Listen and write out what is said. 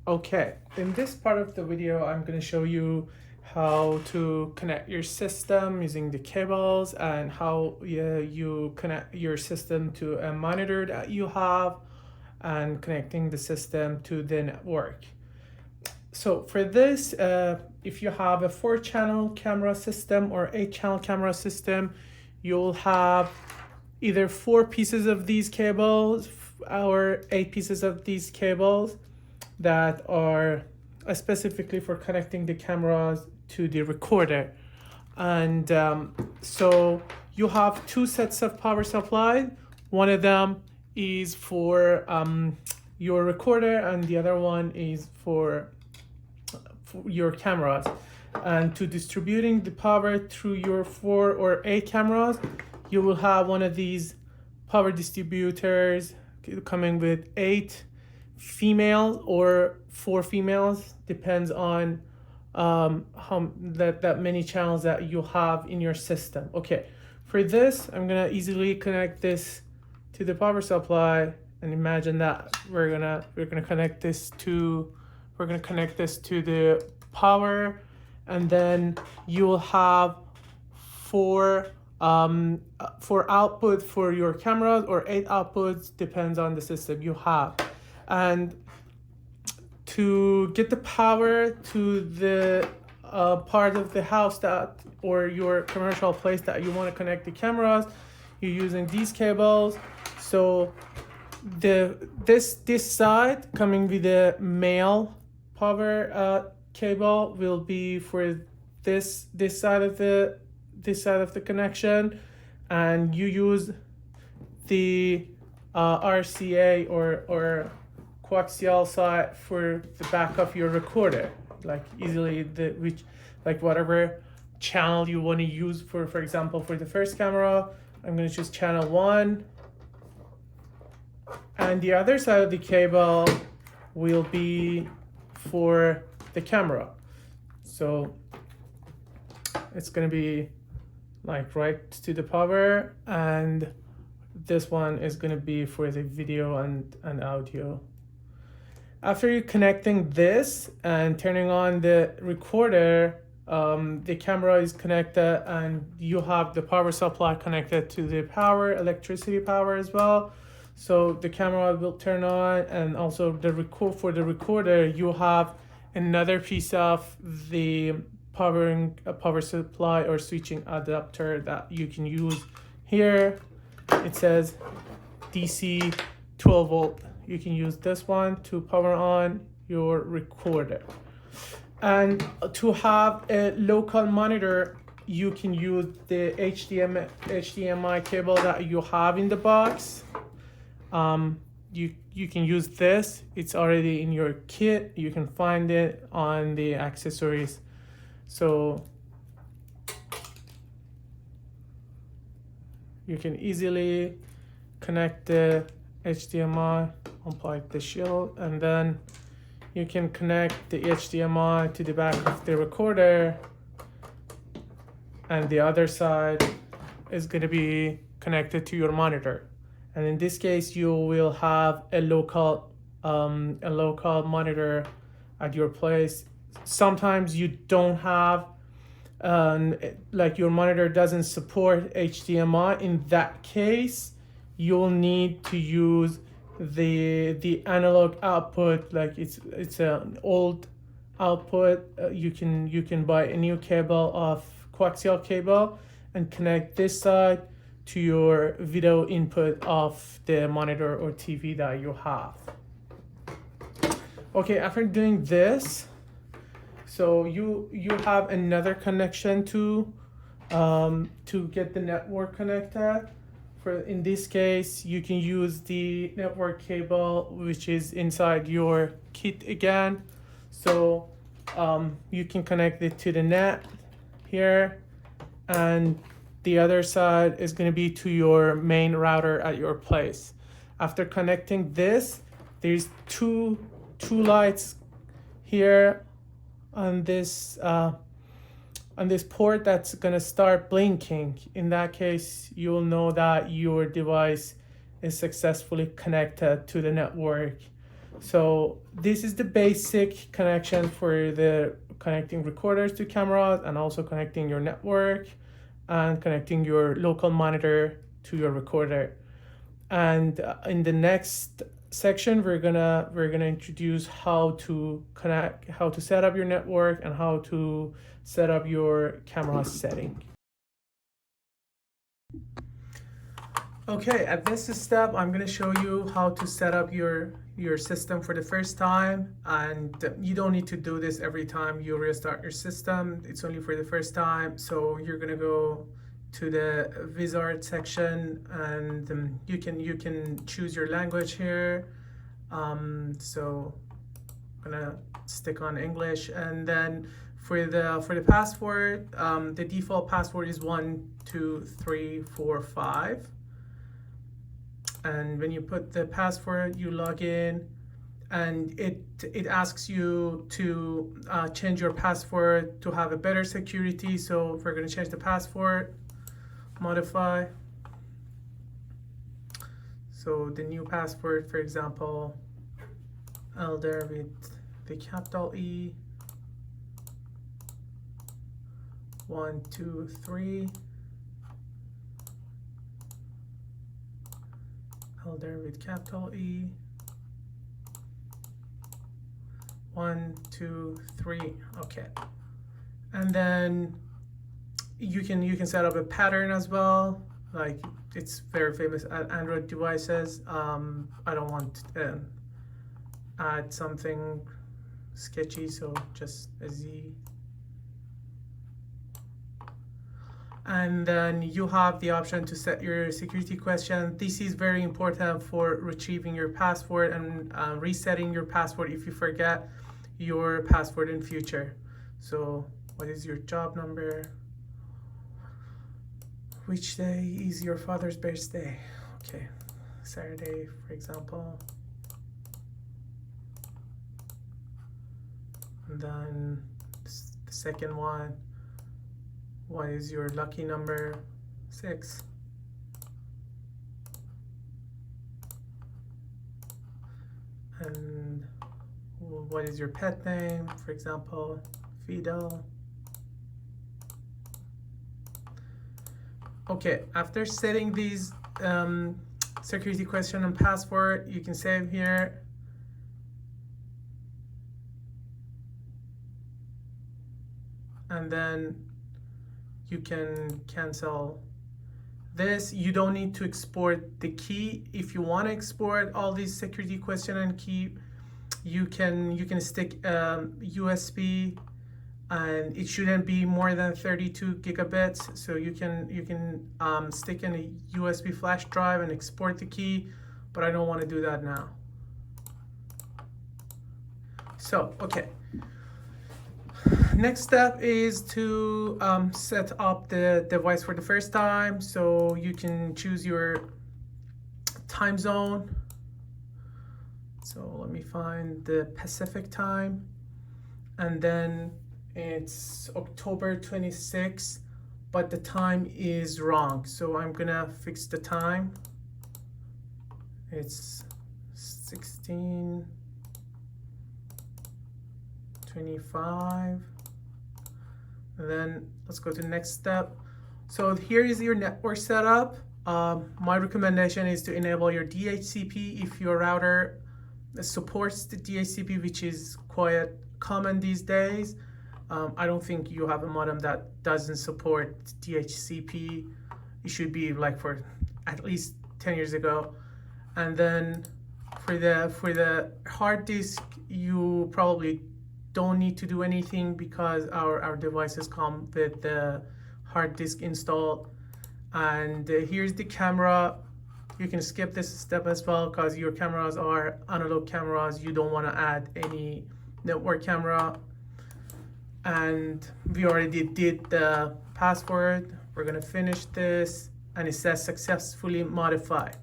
Okay, in this part of the video, I'm going to show you how to connect your system using the cables and how you connect your system to a monitor that you have and connecting the system to the network. So for this, if you have a 4-channel camera system or 8-channel camera system, you'll have either 4 pieces of these cables or 8 pieces of these cables that are specifically for connecting the cameras to the recorder. And so you have 2 sets of power supply. One of them is for your recorder and the other one is for your cameras. And to distributing the power through your 4 or 8 cameras, you will have one of these power distributors coming with 8 females or 4 females, depends on how that many channels that you have in your system. Okay, for this, I'm gonna easily connect this to the power supply, and imagine that we're gonna connect this to the power, and then you will have 4 output for your cameras or 8 outputs, depends on the system you have. And to get the power to the part of the house that or your commercial place that you want to connect the cameras, you're using these cables. So this side coming with the male power cable will be for this side of the connection, and you use the RCA or coaxial side for the back of your recorder, like easily whatever channel you want to use. For example, for the first camera, I'm going to choose channel 1, and the other side of the cable will be for the camera. So it's going to be like right to the power, and this one is going to be for the video and audio. After you connecting this and turning on the recorder, the camera is connected and you have the power supply connected to the electricity power as well. So the camera will turn on, and also for the recorder, you have another piece of the power supply or switching adapter that you can use. Here it says DC 12 volt. You can use this one to power on your recorder. And to have a local monitor, you can use the HDMI cable that you have in the box. You can use this. It's already in your kit. You can find it on the accessories. So you can easily connect the HDMI, unplug the shield, and then you can connect the HDMI to the back of the recorder, and the other side is going to be connected to your monitor. And in this case, you will have a local monitor at your place. Sometimes you don't have like your monitor doesn't support HDMI. In that case, you'll need to use the analog output, like it's an old output. You can buy a new cable of coaxial cable and connect this side to your video input of the monitor or TV that you have. Okay, after doing this, so you have another connection to get the network connected. In this case, you can use the network cable, which is inside your kit again. So you can connect it to the net here, and the other side is going to be to your main router at your place. After connecting this, there's two lights here on this port that's gonna start blinking. In that case, you will know that your device is successfully connected to the network. So this is the basic connection for the connecting recorders to cameras, and also connecting your network and connecting your local monitor to your recorder. And in the next section, we're gonna introduce how to set up your network and how to set up your camera setting. Okay, at this step, I'm gonna show you how to set up your system for the first time, and you don't need to do this every time you restart your system. It's only for the first time. So you're gonna go to the wizard section, and you can choose your language here. So I'm gonna stick on English, and then for the password, the default password is 12345. And when you put the password, you log in, and it asks you to change your password to have a better security. So we're going to change the password, modify. So the new password, for example, Elder with the capital E, 123. Elder with capital E, 1, 2, 3. Okay, and then you can set up a pattern as well. Like, it's very famous at Android devices. I don't want to add something sketchy, so just a Z. And then you have the option to set your security question. This is very important for retrieving your password and resetting your password if you forget your password in future. So what is your job number? Which day is your father's birthday? Okay, Saturday, for example. And then the second one, what is your lucky number? 6. And what is your pet name? For example, Fidel. Okay, after setting these security question and password, you can save here. And then you can cancel this. You don't need to export the key. If you want to export all these security question and key, you can stick USB, and it shouldn't be more than 32 gigabits. So you can stick in a USB flash drive and export the key, but I don't want to do that now. So okay. Next step is to set up the device for the first time. So you can choose your time zone. So let me find the Pacific time, and then it's October 26th, but the time is wrong. So I'm gonna fix the time. It's 16:25. And then let's go to the next step. So here is your network setup. My recommendation is to enable your DHCP if your router supports the DHCP, which is quite common these days. I don't think you have a modem that doesn't support DHCP. It should be like for at least 10 years ago. And then for the hard disk, you probably don't need to do anything because our devices come with the hard disk installed. And here's the camera. You can skip this step as well because your cameras are analog cameras. You don't want to add any network camera. And we already did the password. We're gonna finish this, and it says successfully modified.